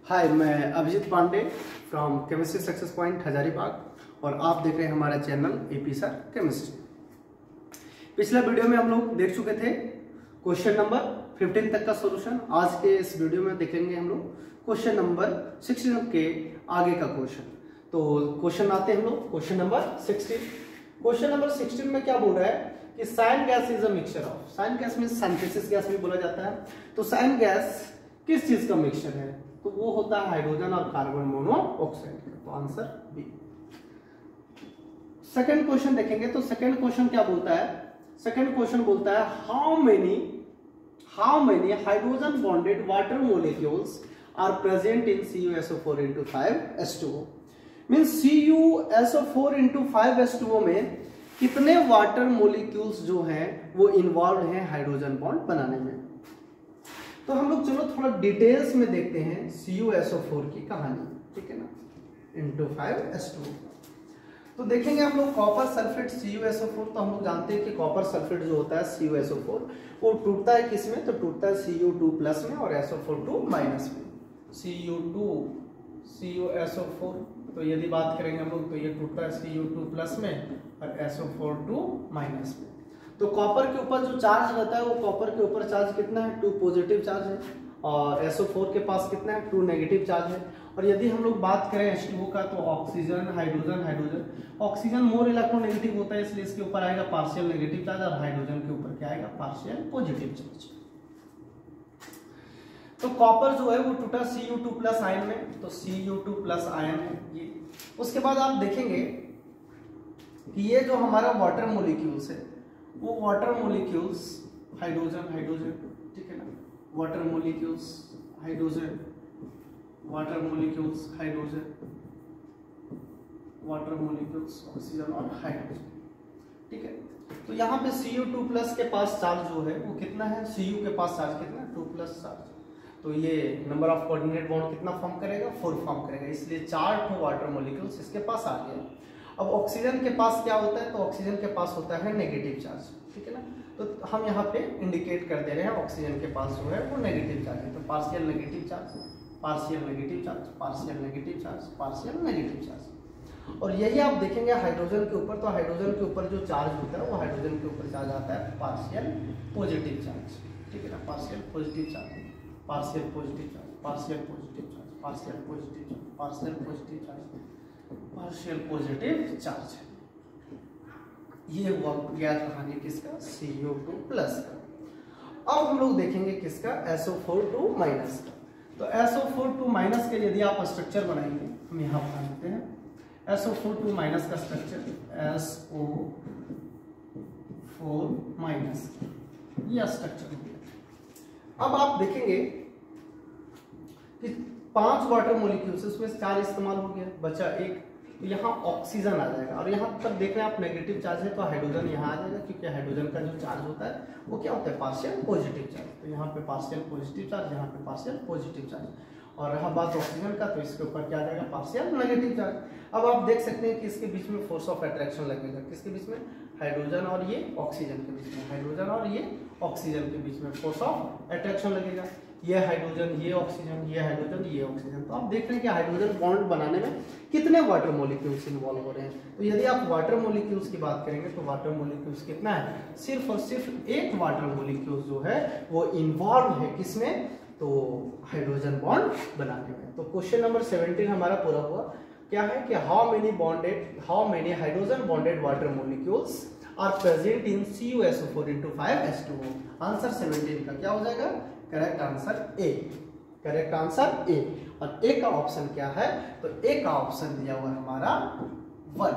हाय, मैं Abhijeet Pandey from chemistry success point Hazaribagh और आप देख रहे हैं हमारा चैनल एपी सर केमिस्ट्री। पिछला वीडियो में हम लोग देख चुके थे क्वेश्चन नंबर 15 तक का सॉल्यूशन। आज के इस वीडियो में देखेंगे हम लोग क्वेश्चन नंबर 16 के आगे का क्वेश्चन। तो क्वेश्चन आते हैं हम लोग क्वेश्चन नंबर 16। क्वेश्चन नंबर 16 में क्या बोल रहा है कि syn gas is a mixture of, syn gas में सिंथेसिस गैस भी बोला जाता है। तो साइन गैस किस चीज का मिक्सचर है? तो वो होता है हाइड्रोजन और कार्बन मोनोऑक्साइड का। तो आंसर बी। सेकंड क्वेश्चन देखेंगे तो सेकंड क्वेश्चन क्या बोलता है? सेकंड क्वेश्चन बोलता है how many hydrogen bonded water molecules are present in CuSO4 into 5H2O। Means CuSO4 into 5H2O में कितने वाटर मोलिक्यूल्स जो हैं वो इन्वॉल्व हैं हाइड्रोजन बॉन्ड बनाने में। तो हम लोग चलो थोड़ा डिटेल्स में देखते हैं CuSO4 की कहानी, ठीक है ना, into 5H2O। तो देखेंगे हम लोग कॉपर सल्फेट CuSO4। तो हम लोग जानते हैं कि कॉपर सल्फेट जो होता है CuSO4 वो टूटता है किसमें? तो टूटता है Cu2+ में और SO4 माइनस में। CuSO4 तो यदि बात करेंगे हम लोग तो ये टूटता है Cu2+ में और SO4 माइनस में। तो कॉपर के ऊपर जो चार्ज रहता है वो कॉपर के ऊपर चार्ज कितना है? 2 पॉजिटिव चार्ज है और SO4 के पास कितना है? 2 नेगेटिव चार्ज है। और यदि हम लोग बात करें H2O का तो oxygen hydrogen oxygen more electronegative होता है इसलिए इसके ऊपर आएगा पार्शियल नेगेटिव चार्ज और हाइड्रोजन के ऊपर क्या आएगा? Partial positive charge. तो कॉपर जो है वो टूटा Cu2+ आयन में, तो Cu2+ आयन है ये। उसके बाद आप देखेंगे कि ये जो हमारा वाटर मॉलिक्यूल्स है वो वाटर मॉलिक्यूल्स हाइड्रोजन, ठीक है ना, water molecules hydrogen, water molecules oxygen और हाइड्रोजन, ठीक है। तो यहाँ पे Cu2+ के पास चार्ज जो है वो कितना है? Cu के पास चार्ज कितना है? 2+ चार्ज। तो ये नंबर ऑफ कोऑर्डिनेट बॉन्ड कितना फॉर्म करेगा? 4 फॉर्म करेगा, इसलिए 4 वाटर मॉलिक्यूल्स इसके पास आ गया। अब ऑक्सीजन के पास क्या होता है? तो ऑक्सीजन के पास होता है नेगेटिव चार्ज, ठीक है ना। तो हम यहाँ पे इंडिकेट कर दे रहे हैं ऑक्सीजन के पास जो है वो नेगेटिव चार्ज है। तो partial negative charge, partial negative charge, partial negative charge, partial negative charge. और यही आप देखेंगे हाइड्रोजन के ऊपर। तो हाइड्रोजन के ऊपर जो चार्ज होता है वो हाइड्रोजन के ऊपर चार्ज आता है पार्शियल पॉजिटिव चार्ज, ठीक है ना, partial positive charge, partial positive charge, partial positive charge, partial positive charge, partial positive charge, partial positive charge. ये हुआ गया कहानी किसका? Cu2+ का। अब हम लोग देखेंगे किसका? SO4 का। तो SO4 के यदि आप स्ट्रक्चर बनाएंगे, हम यहाँ बना लेते हैं SO4 का स्ट्रक्चर, SO4 यह स्ट्रक्चर। अब आप देखेंगे कि 5 वाटर मॉलिक्यूल्स, उसमें 4 इस्तेमाल हो गया, बचा 1। तो यहाँ ऑक्सीजन आ जाएगा और यहाँ पर देख रहे हैं आप नेगेटिव चार्ज है तो हाइड्रोजन यहाँ आ जाएगा, क्योंकि हाइड्रोजन का जो चार्ज होता है वो क्या होता है? Partial positive charge. तो यहाँ पे पार्शियल पॉजिटिव चार्ज, यहाँ पे पार्शियल पॉजिटिव चार्ज। और रहा बात ऑक्सीजन का तो इसके ऊपर क्या आ जाएगा? Partial negative charge. अब आप देख सकते हैं कि इसके बीच में फोर्स ऑफ अट्रैक्शन लगेगा। किसके बीच में? हाइड्रोजन और ये ऑक्सीजन के बीच में, हाइड्रोजन और ये ऑक्सीजन के बीच में फोर्स ऑफ अट्रैक्शन लगेगा। ये हाइड्रोजन, ये ऑक्सीजन, ये हाइड्रोजन, ये ऑक्सीजन। तो आप देख रहे हैं कि हाइड्रोजन बॉन्ड बनाने में कितने वाटर मॉलिक्यूल्स इन्वॉल्व हो रहे हैं। तो यदि आप वाटर मॉलिक्यूल्स की बात करेंगे तो वाटर मॉलिक्यूल्स कितना है? सिर्फ और सिर्फ 1 वाटर मॉलिक्यूल्स जो है वो इन्वॉल्व है किसमें? तो हाइड्रोजन बॉन्ड बनाने में। तो क्वेश्चन नंबर 17 हमारा पूरा हुआ। क्या है कि how many hydrogen bonded water molecules are present in CuSO4 into 5H2O। Answer 17 का क्या हो जाएगा? Correct answer A, correct answer A. और ए का ऑप्शन क्या है? तो ए का ऑप्शन दिया हुआ हमारा 1,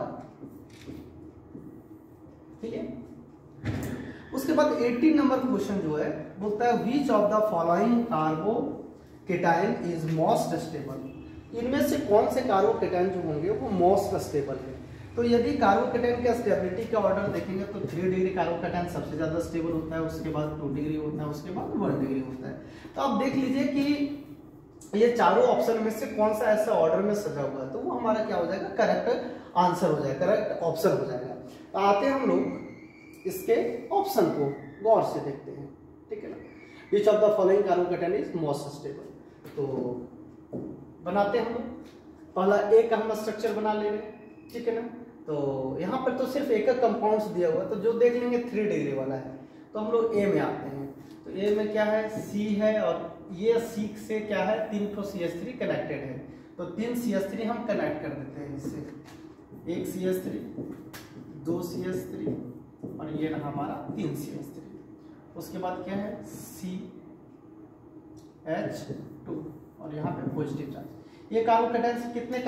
ठीक है। उसके बाद 18 नंबर क्वेश्चन जो है बोलता है विच of the following carbocation is most stable. इनमें से कौन से कार्बोकेटाइन जो होंगे वो मोस्ट स्टेबल है। तो यदि कार्बोकेटाइन के स्टेबिलिटी का ऑर्डर देखेंगे तो 3 डिग्री कार्बोकेटाइन सबसे ज्यादा स्टेबल होता है, उसके बाद 2 डिग्री होता है, उसके बाद 1 डिग्री होता है। तो आप देख लीजिए कि ये चारों ऑप्शन में से कौन सा ऐसा ऑर्डर में सजा हुआ है, तो वो हमारा क्या हो जाएगा? करेक्ट आंसर हो जाएगा, करेक्ट ऑप्शन हो जाएगा। तो आते हैं हम लोग इसके ऑप्शन को गौर से देखते हैं, ठीक है ना। विच of the following carbocation is most stable. तो बनाते हैं हम लोग। पहला ए का हम स्ट्रक्चर बना ले रहे हैं, ठीक है ना। तो यहाँ पर तो सिर्फ एक कंपाउंड्स दिया हुआ है, तो जो देख लेंगे 3 डिग्री वाला है, तो हम लोग ए में आते हैं। तो ए में क्या है, सी है, और ये सी से क्या है, 3 ठो CH3 कनेक्टेड है, तो 3 CH3 हम कनेक्ट कर देते हैं इससे। 1 CH3, 2 CH3, और ये रहा हमारा 3 CH3। उसके बाद क्या है, CH2, और यहाँ पे पॉजिटिव चार्ज। ये कार्बन कैटायन कितने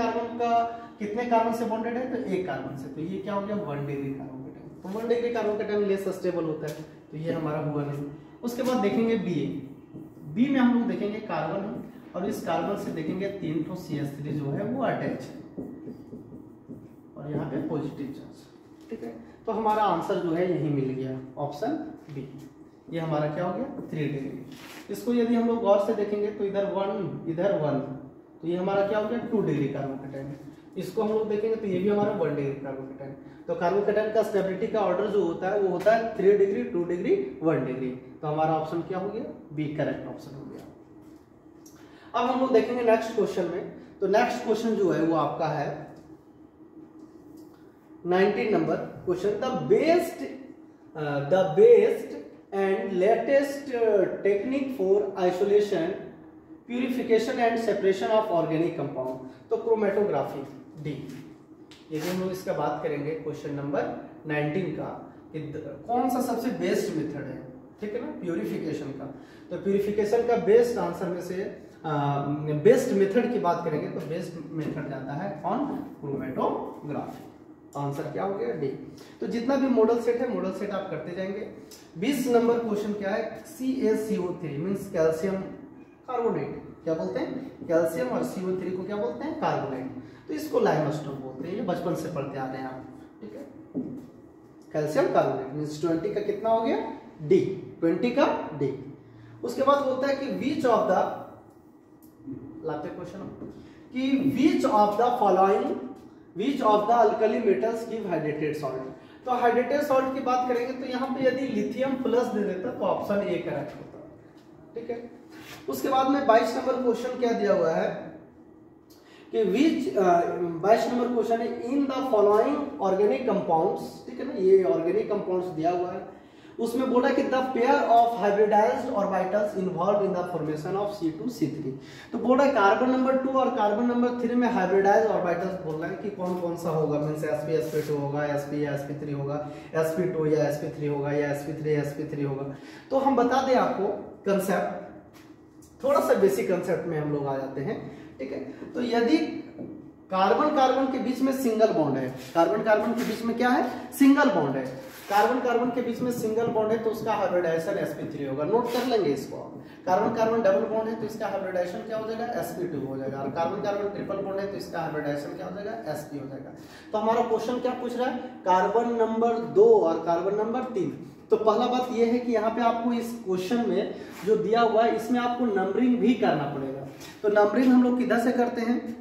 कार्बन से बॉन्डेड है, तो 1 कार्बन से, तो ये क्या हो गया, 1 डिग्री कार्बन कैटायन। तो 1 degree carbon cation less stable होता है, तो ये हमारा हुआ नहीं। उसके बाद देखेंगे बी में हम लोग देखेंगे कार्बन है, और इस कार्बन से देखेंगे 3 ठो CH3 जो है वो अटैच है, और यहाँ पे पॉजिटिव चार्ज, ठीक है। तो हमारा आंसर जो है यही मिल गया, ऑप्शन बी। ये हमारा क्या हो गया, 3 डिग्री। इसको यदि हम लोग गौर से देखेंगे तो इधर 1 इधर 1, तो ये हमारा क्या हो गया, 2 डिग्री कार्बन कैटायन। इसको हम लोग देखेंगे तो ये भी हमारा 1 डिग्री कार्बन कैटायन। तो कार्बन कैटायन का स्टेबिलिटी का ऑर्डर जो होता है वो होता है 3 डिग्री, 2 डिग्री, 1 डिग्री। तो हमारा ऑप्शन क्या हो गया, बी करेक्ट ऑप्शन हो गया। अब हम लोग देखेंगे नेक्स्ट क्वेश्चन में। तो नेक्स्ट क्वेश्चन जो है वो आपका है 19 number question. The best and latest technique for isolation, purification and separation of organic compound. तो क्रोमेटोग्राफी डी। यदि हम लोग इसका बात करेंगे क्वेश्चन नंबर 19 का कि कौन सा सबसे बेस्ट मेथड है, ठीक है ना, प्यूरिफिकेशन का। तो प्यूरिफिकेशन का बेस्ट आंसर में से बेस्ट मेथड की बात करेंगे तो बेस्ट मेथड जाता है ऑन क्रोमेटोग्राफी। आंसर क्या हो गया, डी। तो जितना भी मॉडल सेट है, मॉडल सेट आप करते जाएंगे। 20 नंबर क्वेश्चन क्या है, CaCO3 मीन्स कैल्शियम कार्बोनेट। क्या बोलते हैं, कैल्शियम और CO3 को क्या बोलते हैं, कार्बोनेट। तो इसको लाइमस्टोन बोलते हैं, ये बचपन से पढ़ते आ रहे हैं आप, ठीक है। कैल्शियम कार्बोनेट मीन्स 20 का कितना हो गया, डी, 20 का डी। उसके बाद बोलता है कि विच ऑफ द, लाते क्वेश्चन, कि which of the following, which of the alkali metals give hydrated salt. तो हाइड्रेटेड सॉल्ट की बात करेंगे तो यहाँ पे यदि लिथियम प्लस दे देता तो ऑप्शन ए करेक्ट होता, ठीक है। उसके बाद में 22 नंबर क्वेश्चन क्या दिया हुआ है कि विच 22 नंबर क्वेश्चन है, in the following organic compounds, ठीक है ना, ये ऑर्गेनिक कंपाउंड्स दिया हुआ है। उसमें बोला कि the pair of hybridized orbitals involve in the formation of C2C3। तो बोल रहा है कार्बन नंबर 2 और कार्बन नंबर 3 में हाइब्रिडाइज्ड ऑर्बिटल्स बोल रहे हैं कि कौन कौन सा होगा, मींस sp sp2 होगा, sp या sp3 होगा, sp2 या sp3 होगा, या sp3 या sp3 होगा। तो हम बता दें आपको कंसेप्ट, थोड़ा सा बेसिक कंसेप्ट में हम लोग आ जाते हैं, ठीक है। तो यदि कार्बन कार्बन के बीच में सिंगल बॉन्ड है, कार्बन कार्बन के बीच में क्या है, सिंगल बॉन्ड है, कार्बन कार्बन के बीच में सिंगल बॉन्ड है तो उसका हाइब्रिडाइजेशन sp3 होगा। नोट कर लेंगे इसको। कार्बन कार्बन डबल बॉन्ड है तो इसका हाइब्रिडाइजेशन क्या हो जाएगा, sp2 हो जाएगा। और कार्बन कार्बन ट्रिपल बॉन्ड है तो इसका हाइब्रिडाइजेशन क्या हो जाएगा, sp हो जाएगा। तो हमारा क्वेश्चन क्या पूछ रहा है, कार्बन नंबर 2 और कार्बन नंबर 3। तो पहला बात यह है कि यहाँ पे आपको इस क्वेश्चन में जो दिया हुआ है इसमें आपको नंबरिंग भी करना पड़ेगा। तो नंबरिंग हम लोग किधर से करते हैं,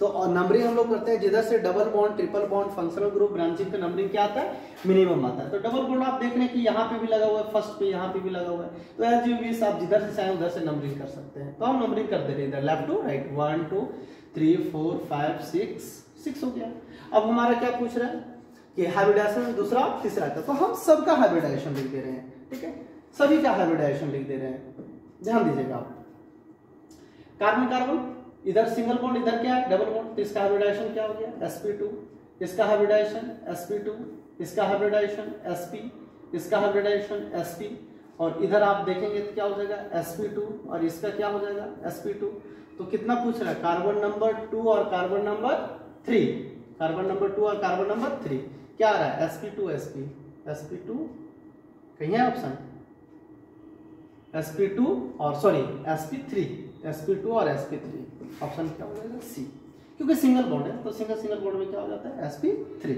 तो नंबरिंग हम लोग करते हैं जिधर से double bond, triple bond, functional group, branching का नंबरिंग क्या आता है, मिनिमम आता है। तो डबल बॉन्ड आप देख रहे हैं कि यहाँ पे भी लगा हुआ है, फर्स्ट पे यहाँ पे भी लगा हुआ है। तो एज यू विश आप जिधर से चाहें उधर से नंबरिंग कर सकते हैं। तो हम नंबरिंग कर दे रहे हैं इधर लेफ्ट टू राइट, 1 2 3 4 5 6 हो गया। अब हमारा क्या पूछ रहा है कि हाइब्रिडाइजेशन दूसरा तीसरा था, तो हम सबका हाइब्रिडाइजेशन लिख दे रहे हैं, ठीक है, सभी का हाइब्रिडाइजेशन लिख दे रहे हैं। ध्यान दीजिएगा आप, कार्बन कार्बन इधर सिंगल बॉन्ड, इधर क्या है डबल बॉन्ड, तो इसका हाइब्रिडाइजेशन क्या हो गया, sp2, इसका हाइब्रिडाइजेशन sp2, इसका हाइब्रिडाइजेशन sp, इसका हाइब्रिडाइजेशन sp, और इधर आप देखेंगे तो क्या हो जाएगा sp2 और इसका क्या हो जाएगा sp2। तो कितना पूछ रहा है, कार्बन नंबर 2 और कार्बन नंबर 3, कार्बन नंबर 2 और कार्बन नंबर 3 क्या आ रहा है, sp2 sp2 कहीं है ऑप्शन, sp2 और सॉरी sp2 और sp3, ऑप्शन क्या हो जाएगा सी, क्योंकि सिंगल बॉन्ड है तो सिंगल बॉन्ड में क्या हो जाता है sp3।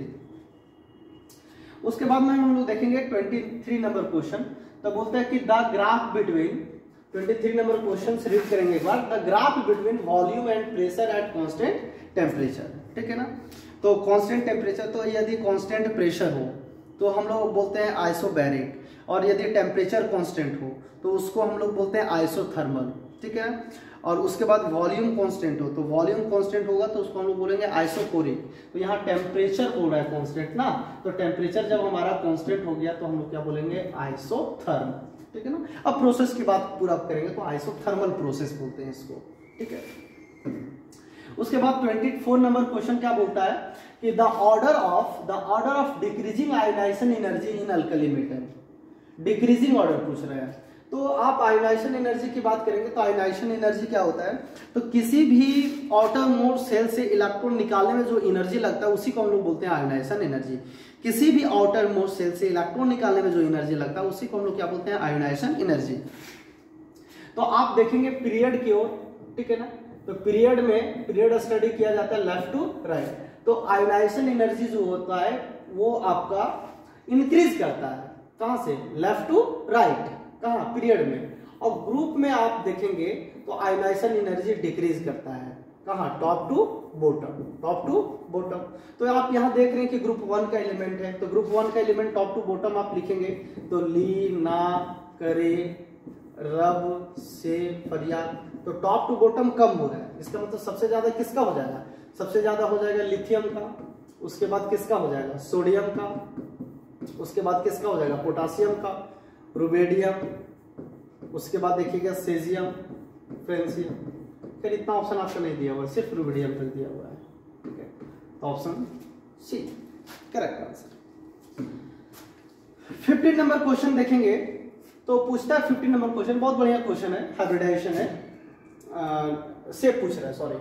उसके बाद में हम लोग देखेंगे 23 नंबर क्वेश्चन। तो बोलते हैं कि the graph between, 23 number question से रीड करेंगे एक बार, the graph between volume and pressure at constant temperature, ठीक है ना। तो कांस्टेंट टेम्परेचर, तो यदि कांस्टेंट प्रेशर हो तो हम लोग बोलते हैं आइसोबैरिक, और यदि टेम्परेचर कांस्टेंट हो तो उसको हम लोग बोलते हैं आइसोथर्मल, ठीक है। और उसके बाद वॉल्यूम कांस्टेंट हो तो वॉल्यूम कांस्टेंट होगा तो उसको हम लोग बोलेंगे आइसोकोरिक। तो यहाँ टेम्परेचर बोल रहा है कांस्टेंट ना, तो टेम्परेचर जब हमारा कांस्टेंट हो गया तो हम लोग क्या बोलेंगे आइसोथर्म, ठीक है ना। अब प्रोसेस की बात पूरा करेंगे तो आइसोथर्मल प्रोसेस बोलते हैं इसको, ठीक है। उसके बाद 24 नंबर क्वेश्चन क्या बोलता है कि the order of decreasing ionization energy in alkali metal, decreasing order पूछ रहे हैं। तो आप आयोनाइजेशन एनर्जी की बात करेंगे तो आयोनाइजेशन एनर्जी क्या होता है, तो किसी भी आउटर मोर सेल से इलेक्ट्रॉन निकालने में जो एनर्जी लगता है उसी को हम लोग बोलते हैं आयोनाइजेशन एनर्जी। किसी भी आउटर मोर सेल से इलेक्ट्रॉन निकालने में जो एनर्जी लगता है उसी को हम लोग क्या बोलते हैं आयोनाइजेशन एनर्जी। तो आप देखेंगे पीरियड की ओर, ठीक है ना, तो पीरियड में पीरियड स्टडी किया जाता है लेफ्ट टू राइट। तो आयोनाइजेशन एनर्जी जो होता है वो आपका इंक्रीज करता है, कहां से, लेफ्ट टू राइट, कहां, पीरियड में। और ग्रुप में आप देखेंगे तो आयोनाइजेशन एनर्जी डिक्रीज करता है, कहां, top to bottom, top to bottom. तो आप यहां देख रहे हैं कि ग्रुप 1 का एलिमेंट है, तो ग्रुप 1 का एलिमेंट टॉप टू बॉटम आप लिखेंगे तो ली, ना, करे, रब, से, फरियाद। तो टॉप टू बॉटम कम हो रहा है, इसका मतलब सबसे ज्यादा किसका हो जाएगा, सबसे ज्यादा हो जाएगा लिथियम का, उसके बाद किसका हो जाएगा सोडियम का, उसके बाद किसका हो जाएगा पोटासियम का, रुबेडियम, उसके बाद देखिएगा सेजियम, फ्रेंसियम। फिर इतना ऑप्शन आपको नहीं दिया हुआ है, सिर्फ रुबेडियम तक दिया हुआ है, ठीक है। तो option C correct answer. 15 number question देखेंगे तो पूछता है 15 नंबर क्वेश्चन, बहुत बढ़िया क्वेश्चन है, हाइब्रिडाइजेशन है, शेप पूछ रहा है, सॉरी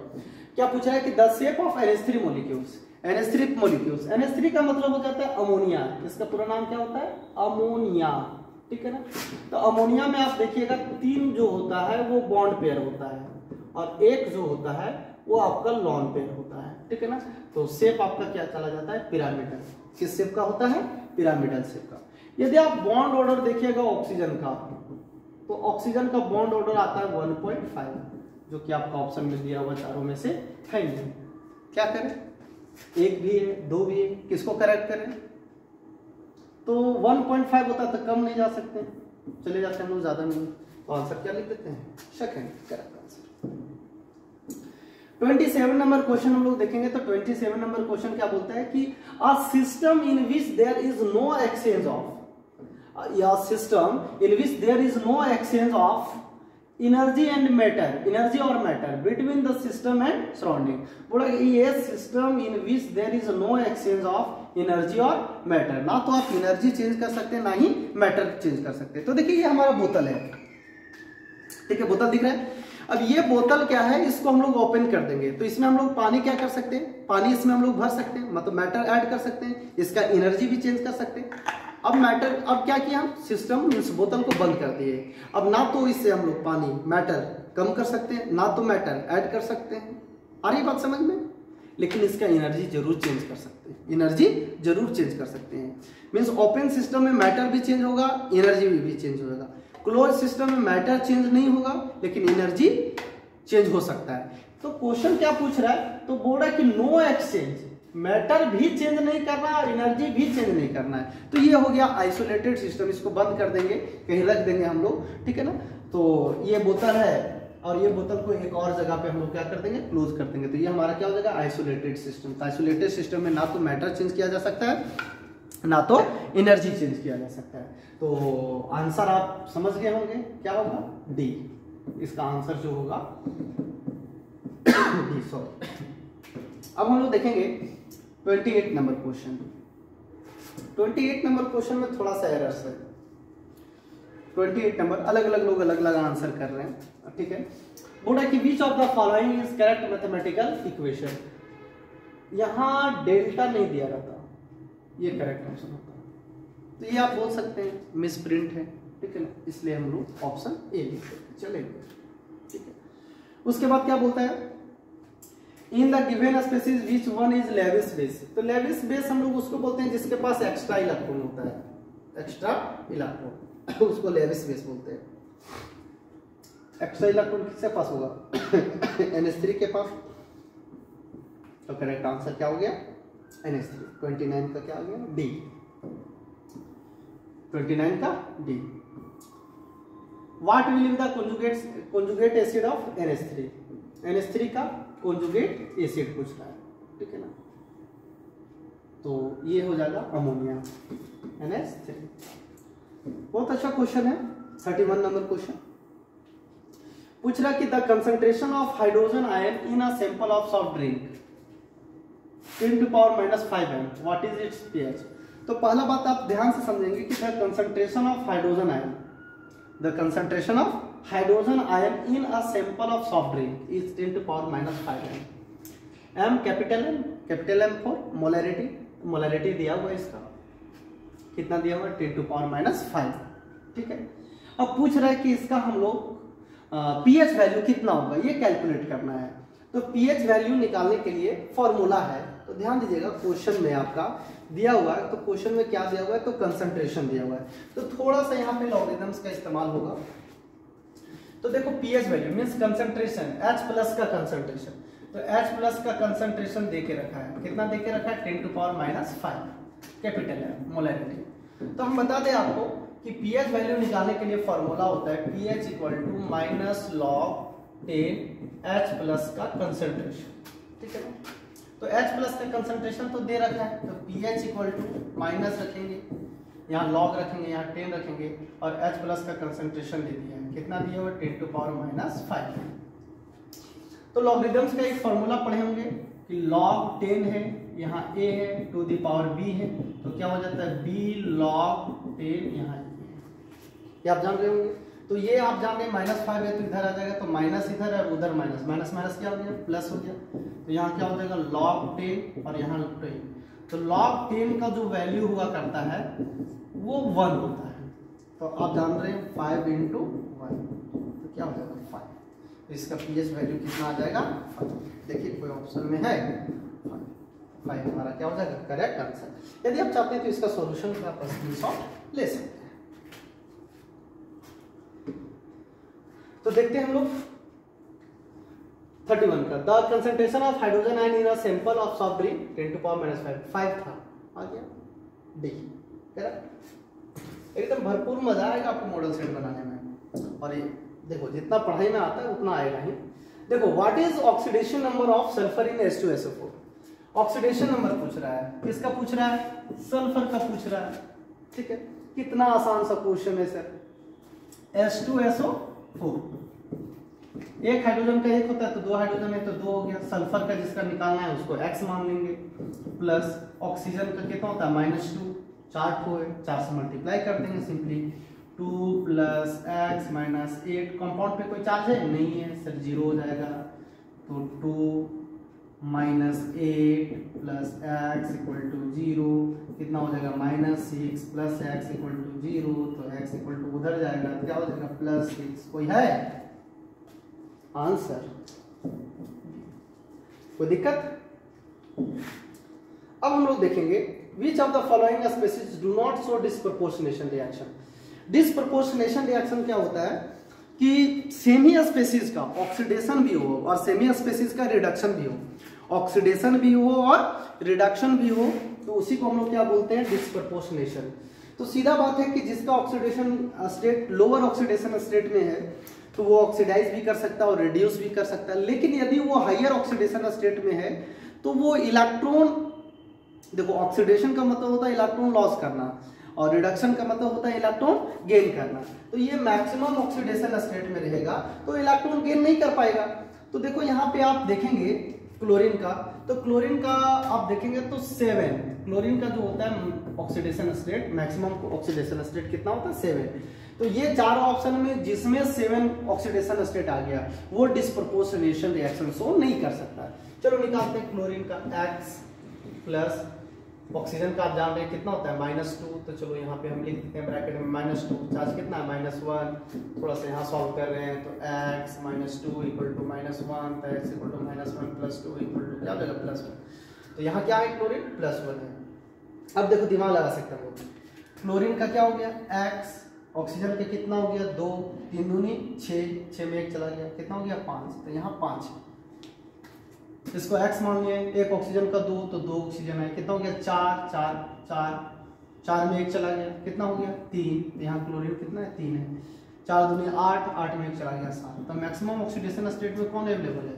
क्या पूछ रहा है कि the shape of NH3 molecules, NH3 molecules, NH3 का मतलब हो जाता है अमोनिया, इसका पूरा नाम क्या होता है अमोनिया, ठीक है ना। तो अमोनिया में आप देखिएगा 3 जो होता है वो बॉन्ड पेयर होता है और 1 जो होता है वो आपका लॉन पेयर होता है, ठीक है ना। तो शेप आपका क्या चला जाता है पिरामिडल, किस शेप का होता है पिरामिडल शेप का। यदि आप बॉन्ड ऑर्डर देखिएगा ऑक्सीजन का, तो ऑक्सीजन का बॉन्ड ऑर्डर आता है 1.5, जो कि आपका ऑप्शन में दिया हुआ चारों में से है नहीं। क्या करें, 1 भी है 2 भी है, किसको करेक्ट करें, तो 1.5 होता है तो कम नहीं जा सकते, चले जाते हैं हम लोग ज्यादा नहीं, तो आंसर क्या लिख देते हैं second correct answer. 27 number question हम लोग देखेंगे तो 27 नंबर क्वेश्चन क्या बोलता है कि a system in which there is no exchange of, या system in which there is no exchange of energy and matter, energy और matter between the system and surrounding. बोला ये system in which there is no exchange of energy और matter, ना तो आप energy change कर सकते हैं ना ही मैटर चेंज कर सकते हैं। तो देखिए ये हमारा बोतल है, ठीक है, बोतल दिख रहा है। अब ये बोतल क्या है, इसको हम लोग ओपन कर देंगे तो इसमें हम लोग पानी क्या कर सकते हैं, पानी इसमें हम लोग भर सकते हैं, मतलब मैटर ऐड कर सकते हैं, इसका एनर्जी भी चेंज कर सकते हैं। अब मैटर, अब क्या किया सिस्टम इस बोतल को बंद कर दिए, अब ना तो इससे हम लोग पानी मैटर कम कर सकते हैं ना तो मैटर ऐड कर सकते हैं, आ रही बात समझ में, लेकिन इसका एनर्जी जरूर चेंज कर सकते हैं, एनर्जी जरूर चेंज कर सकते हैं। मीन्स ओपन सिस्टम में मैटर भी चेंज होगा, एनर्जी भी चेंज होगा। क्लोज सिस्टम में मैटर चेंज नहीं होगा लेकिन एनर्जी चेंज हो सकता है। तो क्वेश्चन क्या पूछ रहा है, तो बोल रहा है कि नो एक्सचेंज, मैटर भी चेंज नहीं करना और एनर्जी भी चेंज नहीं करना है। तो ये हो गया आइसोलेटेड सिस्टम, इसको बंद कर देंगे, कहीं रख देंगे हम लोग, ठीक है ना। तो ये बोतल है और ये बोतल को एक और जगह पे हम लोग क्या कर देंगे, क्लोज कर देंगे। तो ये हमारा क्या हो जाएगा आइसोलेटेड सिस्टम। तो आइसोलेटेड सिस्टम में ना तो मैटर चेंज किया जा सकता है ना तो एनर्जी चेंज किया जा सकता है। तो आंसर आप समझ गए होंगे क्या होगा, डी, इसका आंसर जो होगा डी, सॉरी। अब हम लोग देखेंगे 28 नंबर क्वेश्चन। 28 नंबर क्वेश्चन में थोड़ा सा एरर्स है। 28 नंबर अलग अलग लोग अलग अलग आंसर कर रहे हैं, ठीक है। बोला कि which of the following is correct mathematical equation, यहां डेल्टा नहीं दिया रहता, ये करेक्ट ऑप्शन होता है। तो ये आप बोल सकते हैं मिस प्रिंट है, ठीक है ना, इसलिए हम लोग ऑप्शन ए लिखते हैं, चलेगा, ठीक है। उसके बाद क्या बोलता है, in the given species which one is Lewis base. तो लेविस बेस हम लोग उसको बोलते हैं जिसके पास एक्स्ट्रा इलेक्ट्रॉन होता है, एक्स्ट्रा इलेक्ट्रॉन उसको लेविस बेस बोलते हैं। एक्स्ट्रा इलेक्ट्रॉन किसके पास होगा NH3 के पास। तो करेक्ट आंसर क्या हो गया NH3। 29 का क्या हो गया डी। 29 का D. What will be the conjugate acid of NH3, NH3 का कॉन्जुगेट एसिड पूछ रहा है, ठीक है ना। तो ये हो जाएगा अमोनिया NH3। बहुत अच्छा क्वेश्चन है, 31 नंबर क्वेश्चन। पूछ रहा कि the concentration of hydrogen ion in a sample of soft drink 10⁻⁵ m, what is it's pH। तो पहला बात आप ध्यान से समझेंगे कि the concentration of hydrogen ion, the concentration of hydrogen ion in a sample of soft drink is 10⁻⁵ m। M capital M for molarity, molarity दिया हुआ है इसका, कितना दिया हुआ है 10⁻⁵, ठीक है। अब पूछ रहा है कि इसका हम लोग pH वैल्यू कितना होगा ये कैलकुलेट करना है। तो pH वैल्यू निकालने के लिए फॉर्मूला है, तो ध्यान दीजिएगा क्वेश्चन में आपका दिया हुआ है, तो क्वेश्चन में क्या दिया हुआ है, तो कंसंट्रेशन दिया हुआ है, तो थोड़ा सा यहाँ पे लॉगरिथम्स का इस्तेमाल होगा। तो देखो pH value means concentration, H+ का कंसंट्रेशन, तो H+ का कंसंट्रेशन देके रखा है, कितना देके रखा है 10⁻⁵ कैपिटल है मोलैरिटी। तो हम बता दें आपको कि pH वैल्यू निकालने के लिए फॉर्मूला होता है pH = -log 10 H+ का कंसंट्रेशन, ठीक है ना। तो H+ का कंसंट्रेशन तो दे रखा है, तो pH = माइनस रखेंगे, यहाँ log रखेंगे, यहाँ 10 रखेंगे, और H+ का कंसंट्रेशन दे दिया है, कितना दिया हुआ 10⁻⁵। तो लॉगरिथम्स का एक फॉर्मूला पढ़े होंगे कि log 10 है, यहाँ a है, टू द पावर b है, तो क्या हो जाता है b log 10, यहाँ ये आप जान रहे होंगे। तो ये आप जान रहे हैं -5 है, तो इधर आ जाएगा, तो माइनस इधर है और उधर माइनस, माइनस माइनस क्या हो गया प्लस हो गया, तो यहाँ क्या हो जाएगा log 10 और यहाँ 10। तो log 10 का जो वैल्यू हुआ करता है वो 1 होता है, तो आप जान रहे हैं 5 × 1, तो क्या हो जाएगा 5। तो इसका pH वैल्यू कितना आ जाएगा 5। देखिए कोई ऑप्शन में है 5 हमारा क्या हो जाएगा करेक्ट आंसर। यदि आप चाहते हैं तो इसका सॉल्यूशन का आप स्क्रीनशॉट ले सकते हैं। तो देखते हैं हम लोग 31 का, the concentration of hydrogen ion in a sample of soft drink 10⁻⁵ था, आ गया डी, करेक्ट। एकदम भरपूर मजा आएगा आपको मॉडल सेट बनाने में, और ये देखो जितना पढ़ाई में आता है उतना आएगा ही। देखो what is oxidation number of sulphur in H2SO4, oxidation number पूछ रहा है, किसका पूछ रहा है सल्फर का पूछ रहा है, ठीक है। कितना आसान सा क्वेश्चन है सर, H2SO4, एक हाइड्रोजन का एक होता है, तो 2 हाइड्रोजन है तो 2 हो गया, सल्फर का जिसका निकालना है उसको x मान लेंगे, प्लस ऑक्सीजन का कितना होता है -2, 4 ठो है, 4 से मल्टीप्लाई कर देंगे सिंपली, 2 + x - 8, कंपाउंड पे कोई चार्ज है नहीं है सर, 0 हो जाएगा, तो 2 - 8 + x = 0, कितना हो जाएगा -6 + x = 0, तो x = उधर जाएगा, क्या हो जाएगा +6। कोई है आंसर, कोई दिक्कत। अब हम लोग देखेंगे विच of the following species do not show disproportionation reaction. Disproportionation reaction क्या होता है कि सेमी स्पीशीज का ऑक्सीडेशन भी हो और सेमी स्पीशीज का रिडक्शन भी हो, ऑक्सीडेशन भी हो और रिडक्शन भी हो, तो उसी को हम लोग क्या बोलते हैं डिस्प्रपोर्शनेशन। तो सीधा बात है कि जिसका oxidation state lower oxidation state में है तो वो ऑक्सीडाइज भी कर सकता है और रिड्यूस भी कर सकता है, लेकिन यदि वो हायर ऑक्सीडेशन स्टेट में है तो वो इलेक्ट्रॉन, देखो ऑक्सीडेशन का मतलब होता है इलेक्ट्रॉन लॉस करना और रिडक्शन का मतलब होता है इलेक्ट्रॉन गेन करना, तो ये मैक्सिमम ऑक्सीडेशन स्टेट में रहेगा तो इलेक्ट्रॉन गेन नहीं कर पाएगा। तो देखो यहाँ पे आप देखेंगे क्लोरीन का, तो क्लोरीन का आप देखेंगे तो 7, क्लोरीन का जो होता है oxidation state, maximum oxidation state कितना होता है 7, तो ये 4 ऑप्शन में जिसमें 7 ऑक्सीडेशन स्टेट आ गया वो डिस्प्रपोर्शनेशन रिएक्शन शो नहीं कर सकता। चलो निकालते हैं क्लोरीन का, x प्लस ऑक्सीजन का आप जान रहे हैं कितना होता है -2, तो चलो यहाँ पे हम लिख देते हैं ब्रैकेट में -2, चार्ज कितना है -1, थोड़ा सा यहाँ सॉल्व कर रहे हैं तो x - 2 = -1, तो x = -1 + 2 = क्या हो जाएगा +1, तो यहाँ क्या है क्लोरीन +1 है। अब देखो दिमाग लगा सकते हैं, क्लोरीन का क्या हो गया x, ऑक्सीजन के कितना हो गया 2, 3 दूनी 6, 6 में 1 चला गया, कितना हो गया 5, तो यहाँ 5 है, इसको x मान लिए, एक ऑक्सीजन का 2 तो 2 ऑक्सीजन है, कितना हो गया 4, 4, 4, 4 में 1 चला गया, कितना हो गया 3, यहाँ क्लोरीन कितना है 3 है, 4 दूनी 8, 8 में 1 चला गया 7। तो मैक्सिमम ऑक्सीडेशन स्टेट में कौन अवेलेबल है,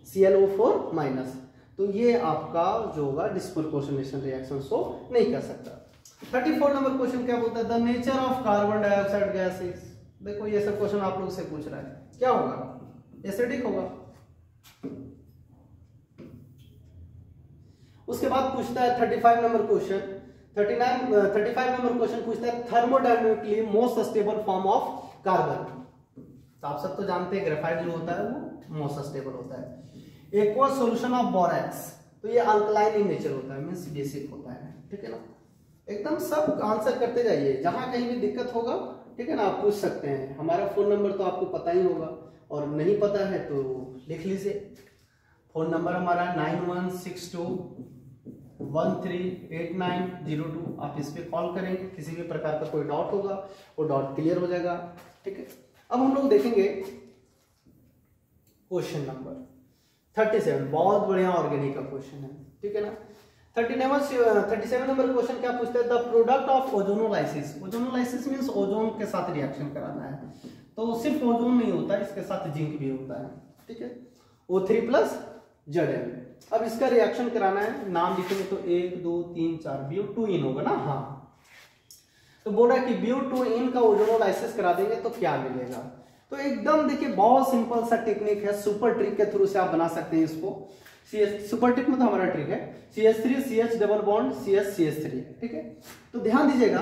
ClO4 माइनस। तो ये आपका जो होगा डिस्प्रपोर्शनेशन रिएक्शन शो नहीं कर सकता। 34 नंबर क्वेश्चन क्या बोलता है, the nature of carbon dioxide gas is. देखो ये सब क्वेश्चन आप लोग से पूछ रहा है, क्या होगा, एसिडिक होगा। उसके बाद पूछता है 35 नंबर क्वेश्चन, 35 नंबर क्वेश्चन पूछता है thermodynamically most stable form of carbon. तो आप सब तो जानते हैं ग्रेफाइट जो होता है वो मोस्ट स्टेबल होता है। एक्वस सॉल्यूशन ऑफ बोरैक्स, तो ये अल्कलाइन इन नेचर होता है, मींस बेसिक होता है, ठीक है ना। एकदम सब आंसर करते जाइए, जहां कहीं भी दिक्कत होगा, ठीक है ना, आप पूछ सकते हैं। हमारा फोन नंबर तो आपको पता ही होगा, और नहीं पता है तो लिख लीजिए। फोन नंबर हमारा 9162138902। आप इस पे कॉल करेंगे, किसी भी प्रकार का कोई डाउट होगा वो डाउट क्लियर हो जाएगा, ठीक है। अब हम लोग देखेंगे क्वेश्चन नंबर 37, बहुत बढ़िया ऑर्गेनिक का क्वेश्चन है, ठीक है ना। 37 नंबर क्वेश्चन क्या पूछता है, the product of ozonolysis. Ozonolysis means ozone के साथ रिएक्शन कराना है, तो सिर्फ ओजोन नहीं होता, इसके साथ जिंक भी होता है, ठीक है, O3+ Zn। अब इसका रिएक्शन कराना है, नाम लिखेंगे तो 1 2 3 4 ब्यूटूइन होगा ना, हाँ। तो बोल रहा है कि ब्यूटूइन का ओजोनोलाइसिस करा देंगे तो क्या मिलेगा। तो एकदम देखिए बहुत सिंपल सा टेक्निक है, सुपर ट्रिक के थ्रू से आप बना सकते हैं इसको। सुपर ट्रिक में तो हमारा ट्रिक है CH3 CH double bond CH CH3, ठीक है। तो ध्यान दीजिएगा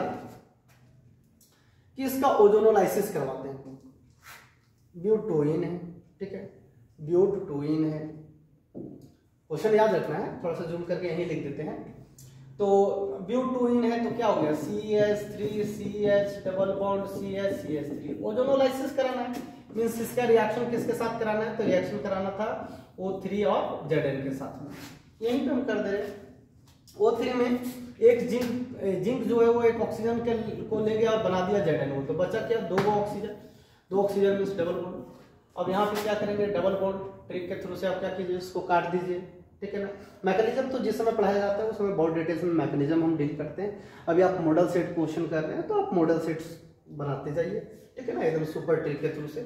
कि इसका ओजोनोलाइसिस करवाते हैं। ब्यूटोइन है, ठीक है, ब्यूटोइन है। क्वेश्चन याद रखना है, थोड़ा सा जूम करके यहीं लिख देते हैं। तो ब्यूटोइन है तो क्या हो गया CH3 CH double bond CH CH3। Ozonolysis कराना है, मींस इसका रिएक्शन किसके साथ कराना है, तो रिएक्शन कराना था O3 और Zn के साथ में। यहीं पे हम कर दे रहे हैं। O3 में एक जिंक जो है वो एक ऑक्सीजन को ले गया और बना दिया Zn, तो बचा क्या 2 ऑक्सीजन मींस डबल बॉन्ड। अब यहाँ पे क्या करेंगे, डबल बॉन्ड ट्रिक के थ्रू से आप क्या कीजिए, इसको काट दीजिए, ठीक है ना। मैकेनिज्म तो जिस समय पढ़ाया जाता है उस समय बहुत डिटेल्स में मैकेनिज्म हम डील करते हैं। अभी आप मॉडल सेट क्वेश्चन कर रहे हैं तो आप मॉडल सेट्स बनाते जाइए, ठीक है ना, एकदम सुपर ट्रिक के थ्रू से।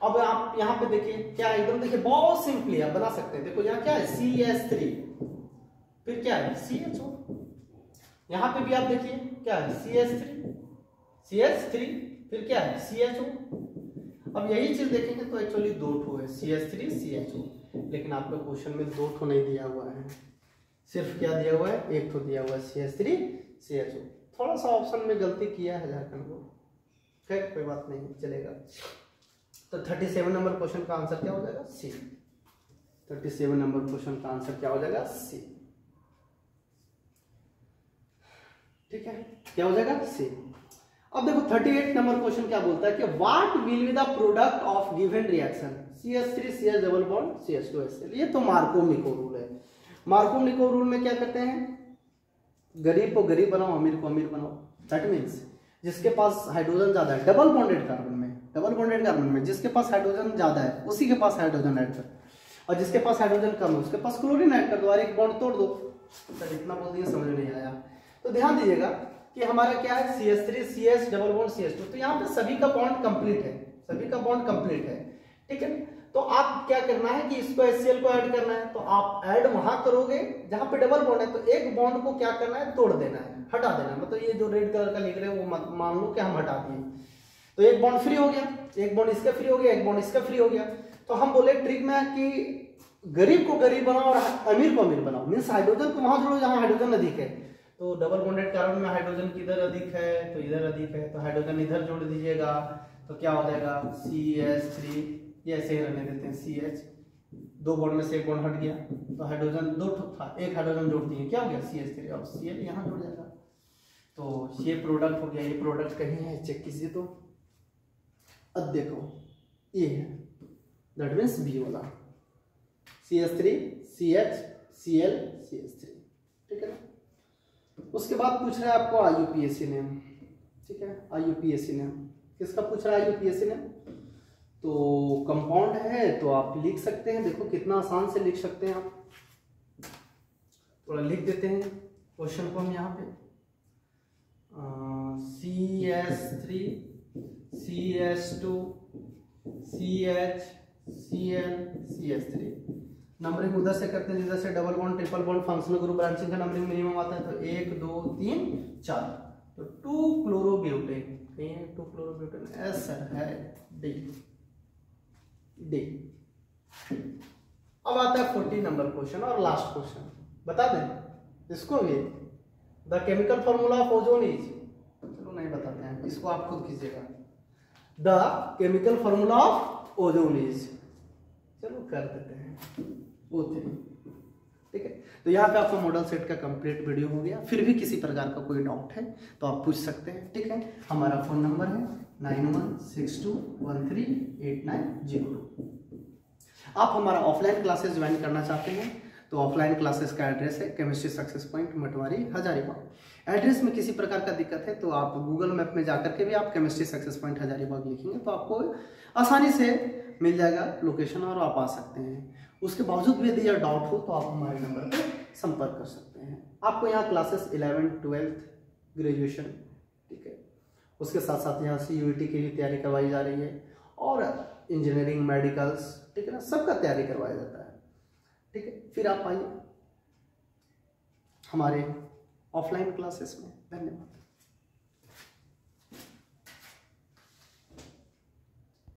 अब आप यहाँ पे देखिए क्या है, एकदम देखिए बहुत सिंपली आप बना सकते हैं। देखो यहाँ क्या है CH3, फिर क्या है CHO। यहाँ पे भी आप देखिए क्या है CH3, फिर क्या है CHO। अब यही चीज देखेंगे तो एक्चुअली 2 ठो है CH3 CHO, लेकिन आपको क्वेश्चन में 2 ठो नहीं दिया हुआ है, सिर्फ क्या दिया हुआ है, 1 ठो दिया हुआ है CH3 CHO। थोड़ा सा ऑप्शन में गलती किया है झारखंड को, खैर कोई बात नहीं, चलेगा। तो 37 नंबर क्वेश्चन का आंसर क्या हो जाएगा C। 37 नंबर क्वेश्चन का आंसर क्या हो जाएगा C, ठीक है, क्या हो जाएगा C। अब देखो 38 नंबर क्वेश्चन क्या बोलता है कि what will be the product of given reaction CH3 CH double bond CH2Cl। ये तो मार्कोव-निकोव रूल है। मार्कोव-निकोव रूल में क्या करते हैं, गरीब को गरीब बनाओ, अमीर को अमीर बनाओ। दैट मींस जिसके पास हाइड्रोजन ज्यादा है डबल बॉन्डेड कार्बन में जिसके पास हाइड्रोजन ज्यादा है उसी के पास हाइड्रोजन ऐड कर, और जिसके पास हाइड्रोजन कम है उसके पास क्लोरीन ऐड कर दो और एक बॉन्ड तोड़ दो। सर इतना बोल दिया समझ नहीं आया। तो ध्यान दीजिएगा कि हमारा क्या है CH3 CH double bond CH2, तो यहाँ पे सभी का बॉन्ड कंप्लीट है, ठीक है। तो आप क्या करना है कि इसको HCl को ऐड करना है, तो आप ऐड वहां करोगे जहां पे डबल बॉन्ड है, तो एक बॉन्ड को क्या करना है, तोड़ देना है, हटा देना है। मतलब ये जो रेड कलर का लिख रहे हैं वो मान लो कि हम हटा दिए, तो एक बॉन्ड फ्री हो गया, एक बॉन्ड इसका फ्री हो गया, एक बॉन्ड इसका फ्री हो गया। तो हम बोले ट्रिक में कि गरीब को गरीब बनाओ और अमीर को अमीर बनाओ, मीन्स हाइड्रोजन को वहां जोड़ो जहां हाइड्रोजन अधिक है। तो डबल बॉन्डेड कार्बन में हाइड्रोजन किधर अधिक है, तो इधर अधिक है, तो हाइड्रोजन इधर जोड़ दीजिएगा, तो क्या हो जाएगा CH3, ये ऐसे ही रहने देते हैं CH, 2 बॉन्ड में से एक बॉन्ड हट गया, तो हाइड्रोजन 2 था, एक हाइड्रोजन जोड़ दिए, क्या हो गया CH3, और Cl यहाँ जुड़ जाएगा। तो ये प्रोडक्ट हो गया, ये प्रोडक्ट कहीं है चेक कीजिए। तो अब देखो ये है, दैट मीन्स बी वाला CH3 CH Cl CH3, ठीक है ना। उसके बाद पूछ रहा है आपको IUPAC नेम, ठीक है, IUPAC नेम किसका पूछ रहा है, IUPAC नेम। तो कंपाउंड है तो आप लिख सकते हैं, देखो कितना आसान से लिख सकते हैं आप। थोड़ा लिख देते हैं क्वेश्चन को हम यहाँ पे, CS3 CS2 CH CN CS3। Numbering उधर से करते हैं जिधर से double bond triple bond functional group branching का नंबरिंग मिनिमम आता है, तो 1 2 3 4। तो 2 क्लोरोब्यूटेन, 2 क्लोरोब्यूटेन एस सर है डी डी। अब आता है 40 नंबर क्वेश्चन और लास्ट क्वेश्चन, बता दें इसको भी। The chemical formula of ozone is, चलो नहीं बताते हैं, इसको आप खुद कीजिएगा। The chemical formula of ozone is, चलो कर देते हैं O3, ठीक है। तो यहाँ पे आपका मॉडल सेट का कंप्लीट वीडियो हो गया। फिर भी किसी प्रकार का कोई डाउट है तो आप पूछ सकते हैं, ठीक है। हमारा फोन नंबर है 9162138902। आप हमारा ऑफलाइन क्लासेस ज्वाइन करना चाहते हैं तो ऑफलाइन क्लासेस का एड्रेस है chemistry success point Matwari Hazaribagh. Address में किसी प्रकार का दिक्कत है तो आप गूगल मैप में जाकर के भी आप केमिस्ट्री सक्सेस पॉइंट हजारीबाग लिखेंगे तो आपको आसानी से मिल जाएगा लोकेशन और आप आ सकते हैं। उसके बावजूद भी यदि यह डाउट हो तो आप हमारे नंबर पर संपर्क कर सकते हैं। आपको यहाँ क्लासेस 11th 12th ग्रेजुएशन, ठीक है, उसके साथ साथ यहाँ CUET की भी तैयारी करवाई जा रही है और इंजीनियरिंग मेडिकल्स, ठीक है ना, सबका तैयारी करवाया जाता है, ठीक है। फिर आप आइए हमारे ऑफलाइन क्लासेस में। धन्यवाद।